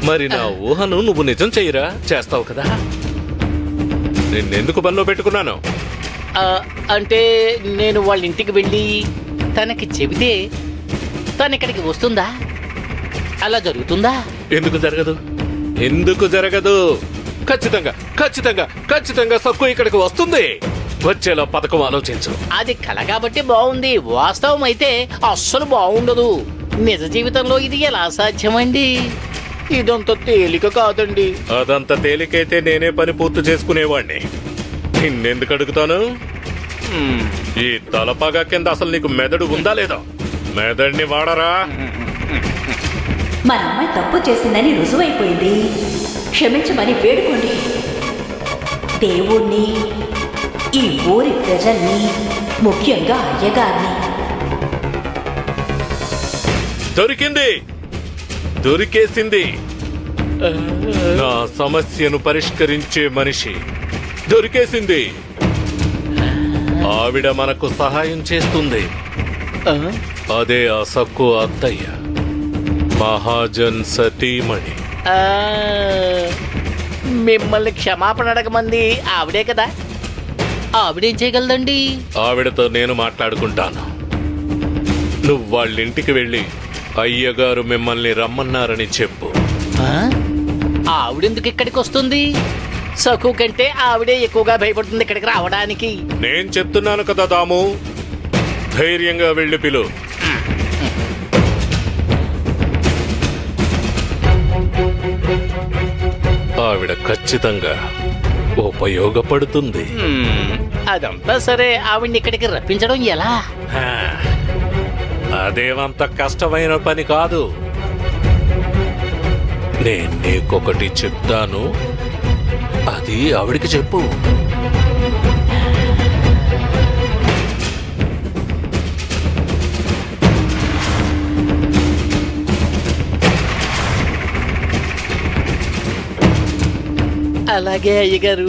మరి నా ఊహను నువ్వు నిజం చెయ్యరా, చేస్తావు కదా. నిన్నెందుకు పనిలో పెట్టుకున్నాను? అంటే నేను వాళ్ళ ఇంటికి వెళ్ళి తనకి చెబితే తను ఇక్కడికి వస్తుందా? అలా జరుగుతుందా? ఎందుకు జరగదు? ఎందుకు జరగదు? ఖచ్చితంగా ఖచ్చితంగా ఖచ్చితంగా సక్కు ఇక్కడికి వస్తుంది. వచ్చేలా పథకం ఆలోచించు. అది కల కాబట్టి బాగుంది, వాస్తవం అయితే అస్సలు బాగుండదు. నిజ జీవితంలో ఇది ఎలా సాధ్యమండి? ఇదంత తేలిక కాదండి. అదంత తేలికైతే నేనే పని పూర్తి చేసుకునేవాణ్ణి. నిన్నెందుకు అడుగుతాను? ఈ తలపాగా కింద అసలు నీకు మెదడు ఉందా లేదా? మెదడుని వాడరా. మన అమ్మాయి తప్పు చేసిందని రుజువైపోయింది. క్షమించమని వేడుకోండి. దేవుణ్ణి, ఈ ఊరి ప్రజల్ని, ముఖ్యంగా అయ్యగారిని. దొరికింది, దొరికేసింది. నా సమస్యను పరిష్కరించే మనిషి దొరికేసింది. ఆవిడ మనకు సహాయం చేస్తుంది. అదే ఆ సక్కు అత్తయ్య, మహాజన్ సతీమణి. మిమ్మల్ని క్షమాపణ అడగమంది ఆవిడే కదా. ఆవిడేం చేయగలదండి? ఆవిడతో నేను మాట్లాడుకుంటాను. నువ్వు వాళ్ళింటికి వెళ్ళి అయ్యగారు మిమ్మల్ని రమ్మన్నారని చెప్పు. ఆవిడెందుకు ఇక్కడికి వస్తుంది? సఖు కంటే ఆవిడే ఎక్కువగా భయపడుతుంది ఇక్కడికి రావడానికి. నేను చెప్తున్నాను కదా దాము, ధైర్యంగా వెళ్ళి పిలు. ఆవిడ ఖచ్చితంగా ఉపయోగపడుతుంది. అదంతా సరే, ఆవిడ్ని ఇక్కడికి రప్పించడం ఎలా? అదేమంత కష్టమైన పని కాదు. నేను నీకొకటి చెప్తాను, అది ఆవిడికి చెప్పు. అలాగే అయ్యగారు.